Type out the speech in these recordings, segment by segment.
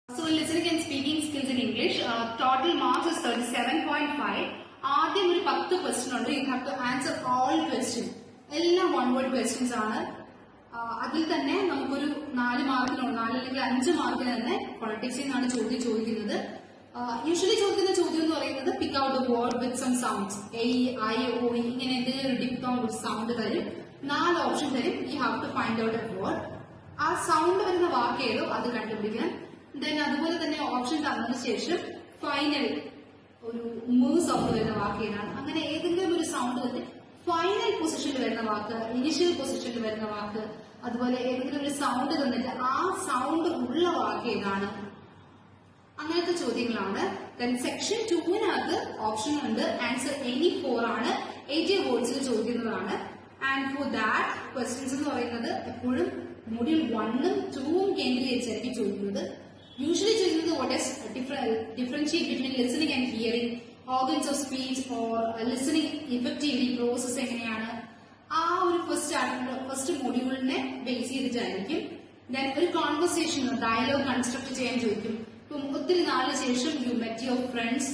So listening and speaking skills in English, total marks is 37.5. ആദ്യം ഒരു 10 question ഉണ്ട്. You have to answer all question. എല്ലാം one word questions ആണ്. അതിൽ തന്നെ നമുക്കൊരു 4 മാർക്കിനുള്ള 4 അല്ലെങ്കിൽ 5 മാർക്കിന് തന്നെ പൊളിറ്റിക്സിൽ നിന്നാണ് ചോദ്യം ചോദിക്കുന്നത്. യൂഷ്വലി ചോദിക്കുന്ന ചോദ്യം എന്ന് പറയുന്നത് pick out the word with some sounds. A I O ഇങ്ങനെ എന്തെങ്കിലും ഒരു ഡിപ്തോൺ ഒരു സൗണ്ട് തരും. 4 ഓപ്ഷൻ തരും. You have to find out a word. ആ സൗണ്ട് വരുന്ന വാക്ക് ഏതോ അത് കണ്ടുപിടിക്കണം. ദെൻ അതുപോലെ തന്നെ ഓപ്ഷൻ തന്നതിന് ശേഷം ഫൈനൽ ഒരു സൗണ്ട് വരുന്ന വാക്ക് ഏതാണ്, അങ്ങനെ ഏതെങ്കിലും ഒരു സൗണ്ട് തന്നെ ഫൈനൽ പൊസിഷനിൽ വരുന്ന വാക്ക്, ഇനിഷ്യൽ പൊസിഷനിൽ വരുന്ന വാക്ക്, അതുപോലെ ഏതെങ്കിലും ഒരു സൗണ്ട് തന്നിട്ട് ആ സൗണ്ട് ഉള്ള വാക്ക് ഏതാണ്, അങ്ങനത്തെ ചോദ്യങ്ങളാണ്. ദെൻ സെക്ഷൻ 2-നകത്ത് ഓപ്ഷൻ ഉണ്ട്. ആൻസർ എനി 4 ആണ്. 80 വേർഡ്സിൽ ചോദിക്കുന്നതാണ്. ആൻഡ് ഫോർ ദാറ്റ് ക്വസ്റ്റ്യൻസ് എന്ന് പറയുന്നത് എപ്പോഴും മൊഡ്യൂൾ 1-ഉം 2-ഉം കേന്ദ്രീകരിച്ചായിരിക്കും ചോദിക്കുന്നത്. യൂഷ്വലി ചോദിക്കുന്നത് what is differentiate between listening and hearing, organs of speech or listening effectively process എങ്ങനെയാണ്, ആ ഒരു ഫസ്റ്റ് മൊഡ്യൂളിനെ ബേസ് ചെയ്തിട്ടായിരിക്കും. ദെൻ ഒരു കോൺവെർസേഷൻ ഡയലോഗ് കൺസ്ട്രക്ട് ചെയ്യാൻ ചോദിക്കും. ഇപ്പം ഒത്തിരി നാളിന് ശേഷം യു മെറ്റ് യുവർ ഫ്രണ്ട്സ്,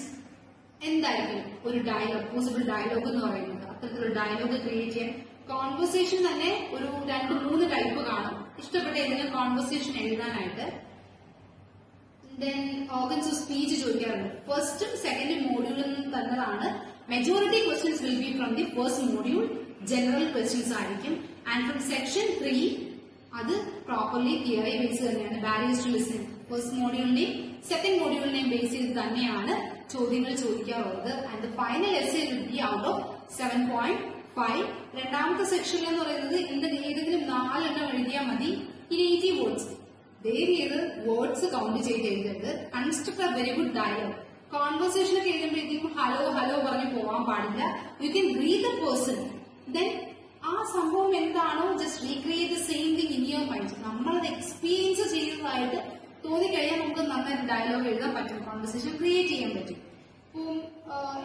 എന്തായിരിക്കും ഒരു ഡയലോഗ്, പോസിബിൾ ഡയലോഗ് എന്ന് പറയുന്നത്. അത്തരത്തിലുള്ള ഡയലോഗ് ക്രിയേറ്റ് ചെയ്യാൻ കോൺവെർസേഷൻ തന്നെ ഒരു 2-3 ടൈപ്പ് കാണും. ഇഷ്ടപ്പെട്ട ഏതെങ്കിലും കോൺവെർസേഷൻ എഴുതാനായിട്ട്. ദെൻ ഓർഗൻസ് ഓഫ് സ്പീച്ച് ചോദിക്കാറുണ്ട്. ഫസ്റ്റും സെക്കൻഡും മോഡ്യൂളിൽ നിന്ന് തന്നതാണ്. Majority questions will be from the first module, general questions ആയിരിക്കും. ആൻഡ് ഫ്രം സെക്ഷൻ 3 അത് പ്രോപ്പർലി തിയറി ബേസ് തന്നെയാണ്. ബാരിയേഴ്സ് ടു ലിസണിംഗ് ഫസ്റ്റ് മോഡ്യൂളിനെയും സെക്കൻഡ് മോഡ്യൂളിനെയും ബേസ് ചെയ്ത് തന്നെയാണ് ചോദ്യങ്ങൾ ചോദിക്കാറുള്ളത്. And final essay will be out of 7.5. രണ്ടാമത്തെ സെക്ഷനിൽ എന്ന് പറയുന്നത് ഏതെങ്കിലും 4 എണ്ണം എഴുതിയാൽ മതി. ഇനി 80 വേർഡ്സ് ദയവ് ചെയ്ത് വേർഡ്സ് കൗണ്ട് ചെയ്ത് എഴുതരുത്. Construct a very good dialogue. Conversation ഒക്കെ എഴുതുമ്പോഴേക്കും ഹലോ ഹലോ പറഞ്ഞ് പോകാൻ പാടില്ല. You can read the person. Then ആ സംഭവം എന്താണോ just recreate the same thing in your mind. നമ്മളത് എക്സ്പീരിയൻസ് ചെയ്തതായിട്ട് തോന്നിക്കഴിഞ്ഞാൽ നമുക്ക് നന്നായിട്ട് ഡയലോഗ് എഴുതാൻ പറ്റും, കോൺവെർസേഷൻ ക്രിയേറ്റ് ചെയ്യാൻ പറ്റും. ഇപ്പം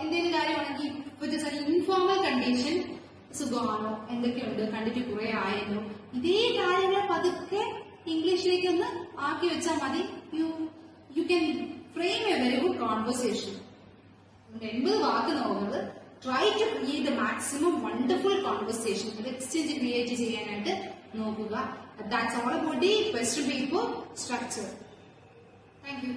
എന്തെങ്കിലും കാര്യമാണെങ്കിൽ ഇൻഫോർമൽ കണ്ടീഷൻ, സുഖമാണോ, എന്തൊക്കെയുണ്ട്, കണ്ടിട്ട് കുറെ ആയല്ലോ, ഇതേ കാര്യങ്ങൾ പതുക്കെ ഇംഗ്ലീഷിലേക്ക് ഒന്ന് ആക്കി വെച്ചാൽ മതി. You can frame a very good conversation. 80 വാക്ക് നോക്കുന്നത് try to create the maximum wonderful conversation. ഒരു എക്സ്ചേഞ്ച് ക്രിയേറ്റ് ചെയ്യാനായിട്ട് നോക്കുക. That's all about the question paper structure. Thank U.